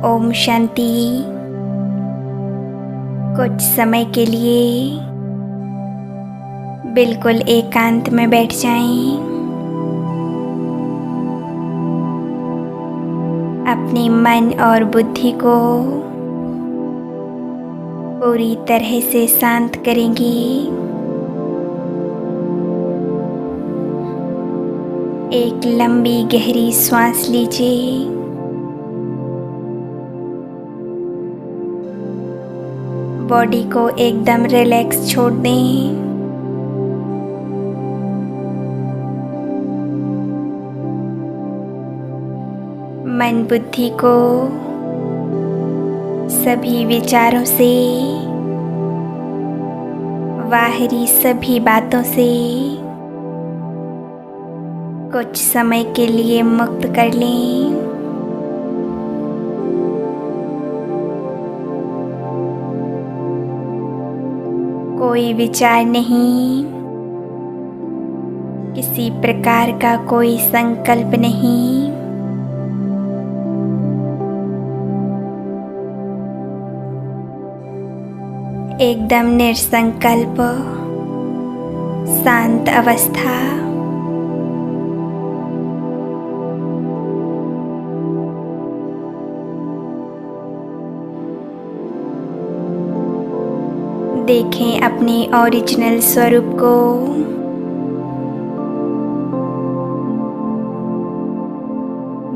ओम शांति। कुछ समय के लिए बिल्कुल एकांत में बैठ जाएं। अपने मन और बुद्धि को पूरी तरह से शांत करेंगे। एक लंबी गहरी सांस लीजिए। बॉडी को एकदम रिलैक्स छोड़ दें। मन बुद्धि को सभी विचारों से, बाहरी सभी बातों से कुछ समय के लिए मुक्त कर लें। कोई विचार नहीं, किसी प्रकार का कोई संकल्प नहीं। एकदम निसंकल्प शांत अवस्था। देखें अपने ओरिजिनल स्वरूप को।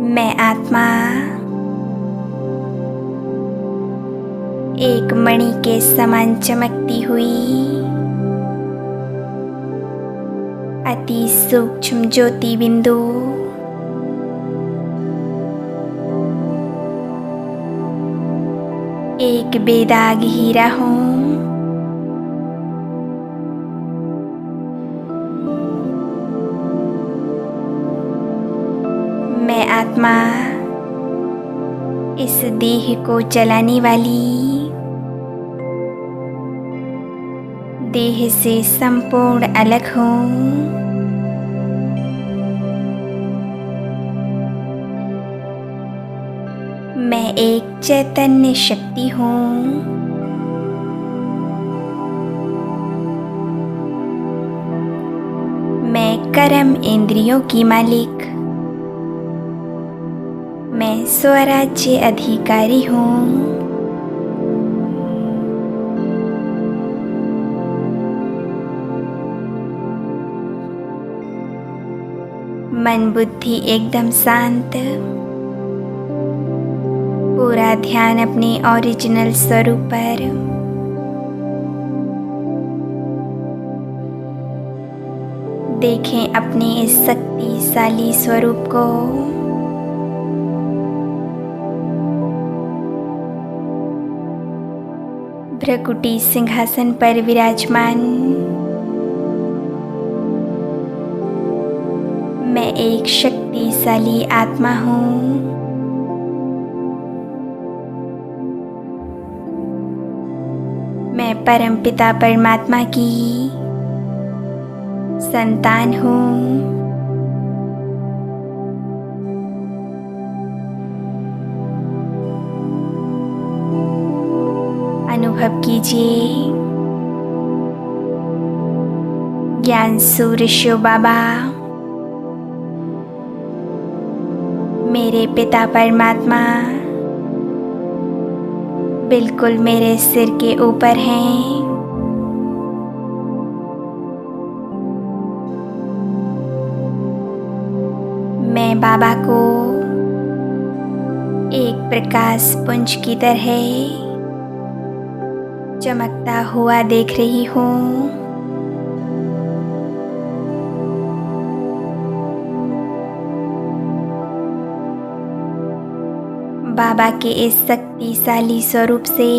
मैं आत्मा एक मणि के समान चमकती हुई अति सूक्ष्म ज्योति बिंदु एक बेदाग हीरा हूँ। मैं आत्मा इस देह को चलाने वाली, देह से संपूर्ण अलग हूँ। मैं एक चैतन्य शक्ति हूँ। मैं कर्म इंद्रियों की मालिक, मैं स्वराज्य अधिकारी हूँ। मन बुद्धि एकदम शांत, पूरा ध्यान अपने ओरिजिनल स्वरूप पर। देखें अपने इस शक्तिशाली स्वरूप को। भ्रकुटी सिंहासन पर विराजमान मैं एक शक्तिशाली आत्मा हूँ। मैं परमपिता परमात्मा की संतान हूँ। अनुभव कीजिए ज्ञान सूर्य शिव बाबा मेरे पिता परमात्मा बिल्कुल मेरे सिर के ऊपर हैं। मैं बाबा को एक प्रकाश पुंज की तरह चमकता हुआ देख रही हूँ। बाबा के इस शक्तिशाली स्वरूप से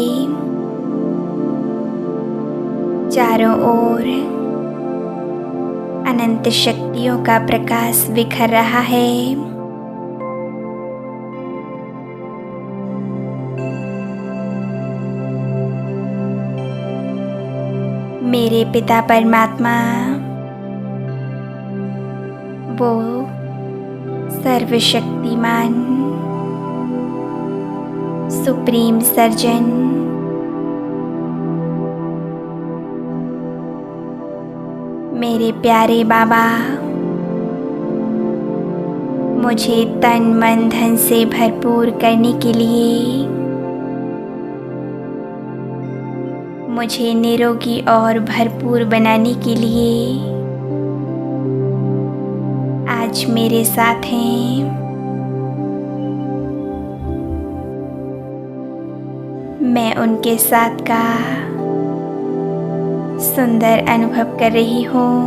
चारों ओर अनंत शक्तियों का प्रकाश बिखर रहा है। मेरे पिता परमात्मा वो सर्वशक्तिमान सुप्रीम सर्जन, मेरे प्यारे बाबा, मुझे तन मन धन से भरपूर करने के लिए, मुझे निरोगी और भरपूर बनाने के लिए आज मेरे साथ हैं। मैं उनके साथ का सुंदर अनुभव कर रही हूँ।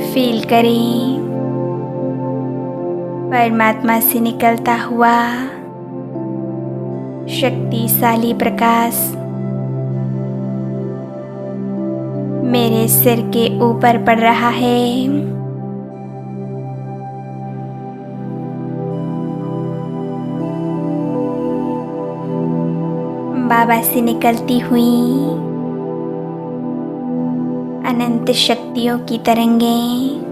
फील करें परमात्मा से निकलता हुआ शक्तिशाली प्रकाश मेरे सिर के ऊपर पड़ रहा है। बाबा से निकलती हुई अनंत शक्तियों की तरंगें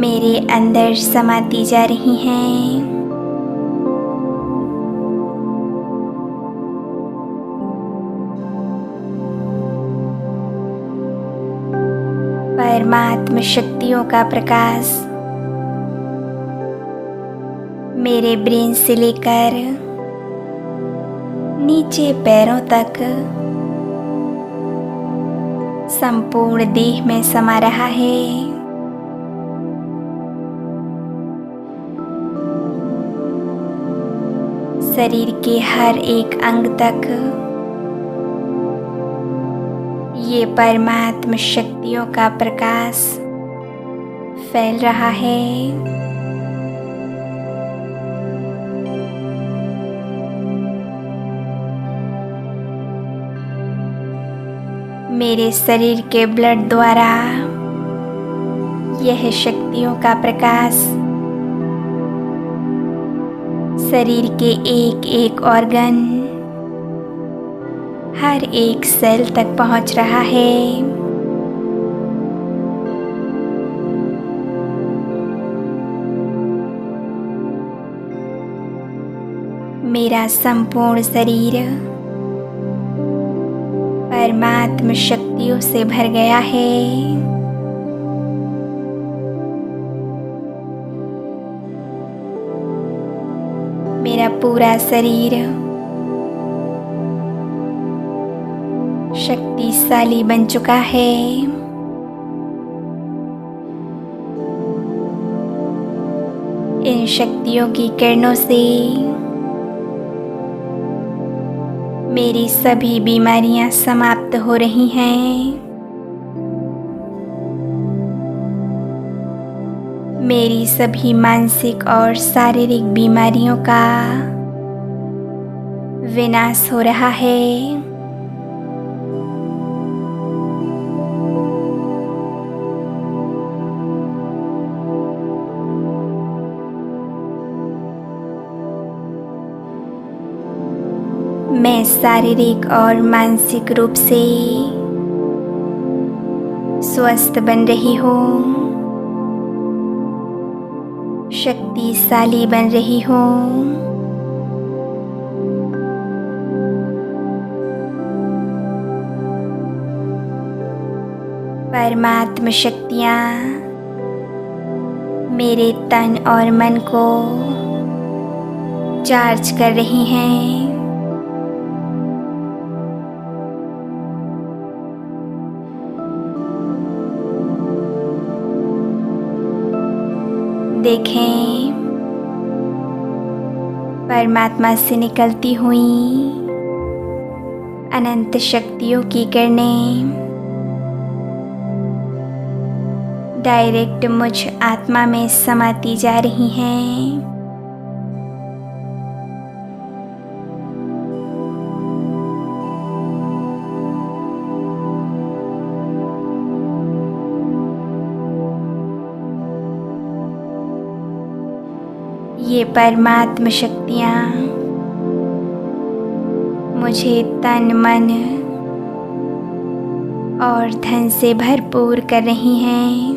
मेरे अंदर समाती जा रही हैं। परमात्म शक्तियों का प्रकाश मेरे ब्रेन से लेकर नीचे पैरों तक संपूर्ण देह में समा रहा है। शरीर के हर एक अंग तक ये परमात्म शक्तियों का प्रकाश फैल रहा है। मेरे शरीर के ब्लड द्वारा यह शक्तियों का प्रकाश शरीर के एक एक ऑर्गन, हर एक सेल तक पहुंच रहा है। मेरा संपूर्ण शरीर परमात्म शक्तियों से भर गया है। मेरा पूरा शरीर शक्तिशाली बन चुका है। इन शक्तियों की किरणों से मेरी सभी बीमारियां समाप्त हो रही हैं। मेरी सभी मानसिक और शारीरिक बीमारियों का विनाश हो रहा है। मैं शारीरिक और मानसिक रूप से स्वस्थ बन रही हूँ, शक्तिशाली बन रही हूँ। परमात्म शक्तियाँ मेरे तन और मन को चार्ज कर रही हैं। देखें परमात्मा से निकलती हुई अनंत शक्तियों की किरणें डायरेक्ट मुझ आत्मा में समाती जा रही हैं। ये परमात्म शक्तियाँ मुझे तन मन और धन से भरपूर कर रही हैं।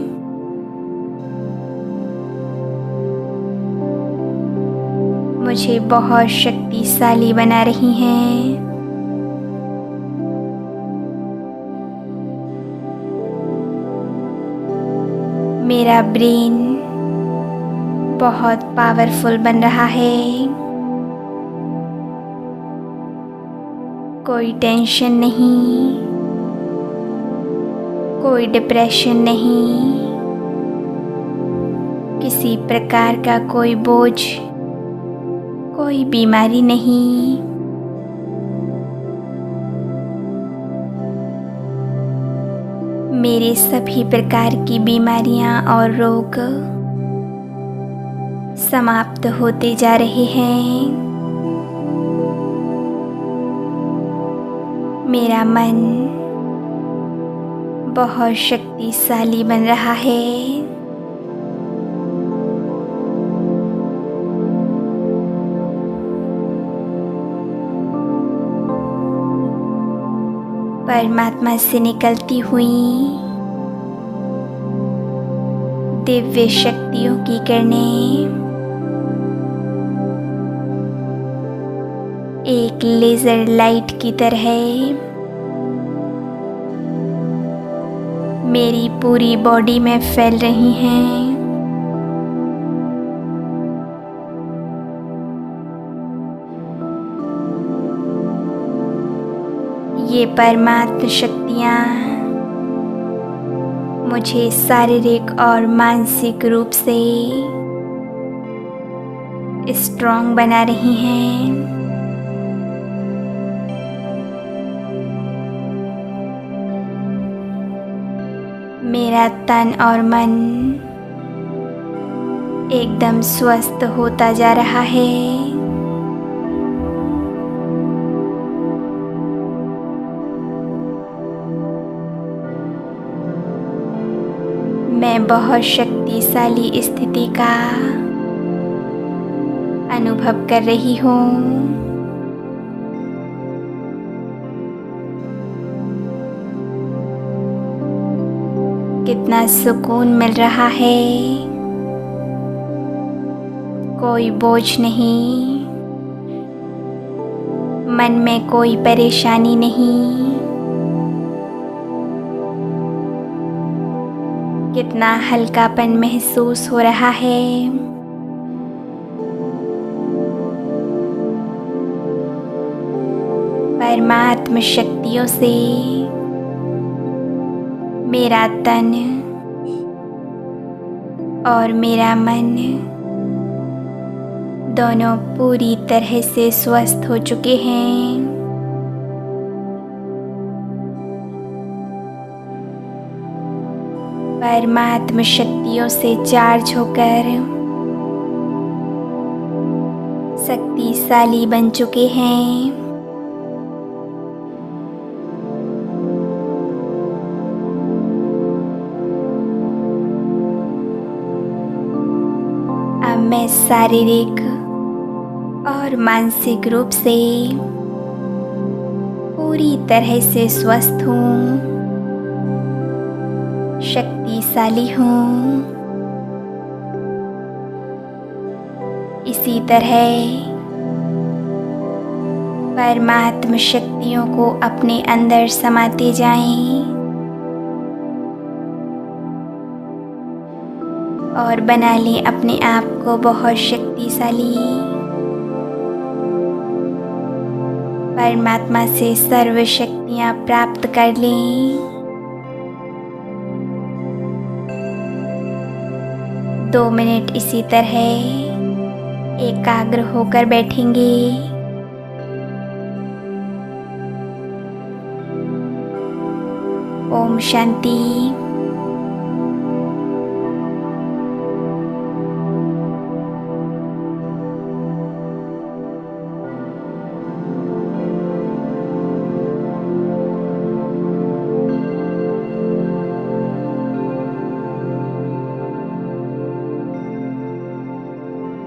मुझे बहुत शक्तिशाली बना रही हैं। मेरा ब्रेन बहुत पावरफुल बन रहा है। कोई टेंशन नहीं, कोई डिप्रेशन नहीं, किसी प्रकार का कोई बोझ, कोई बीमारी नहीं। मेरे सभी प्रकार की बीमारियां और रोग समाप्त होते जा रहे हैं। मेरा मन बहुत शक्तिशाली बन रहा है। परमात्मा से निकलती हुई दिव्य शक्तियों की किरणें एक लेजर लाइट की तरह मेरी पूरी बॉडी में फैल रही हैं। ये परमात्म शक्तियाँ मुझे शारीरिक और मानसिक रूप से स्ट्रॉन्ग बना रही हैं। मेरा तन और मन एकदम स्वस्थ होता जा रहा है। मैं बहुत शक्तिशाली स्थिति का अनुभव कर रही हूँ। कितना सुकून मिल रहा है। कोई बोझ नहीं, मन में कोई परेशानी नहीं। कितना हल्कापन महसूस हो रहा है। परमात्म शक्तियों से मेरा तन और मेरा मन दोनों पूरी तरह से स्वस्थ हो चुके हैं। परमात्म शक्तियों से चार्ज होकर शक्तिशाली बन चुके हैं। अब मैं शारीरिक और मानसिक रूप से पूरी तरह से स्वस्थ हूँ, शक्तिशाली हूँ। इसी तरह परमात्म शक्तियों को अपने अंदर समाते जाएं और बना लें अपने आप को बहुत शक्तिशाली। परमात्मा से सर्व शक्तियाँ प्राप्त कर लें। 2 मिनट इसी तरह एकाग्र होकर बैठेंगे। ओम शांति।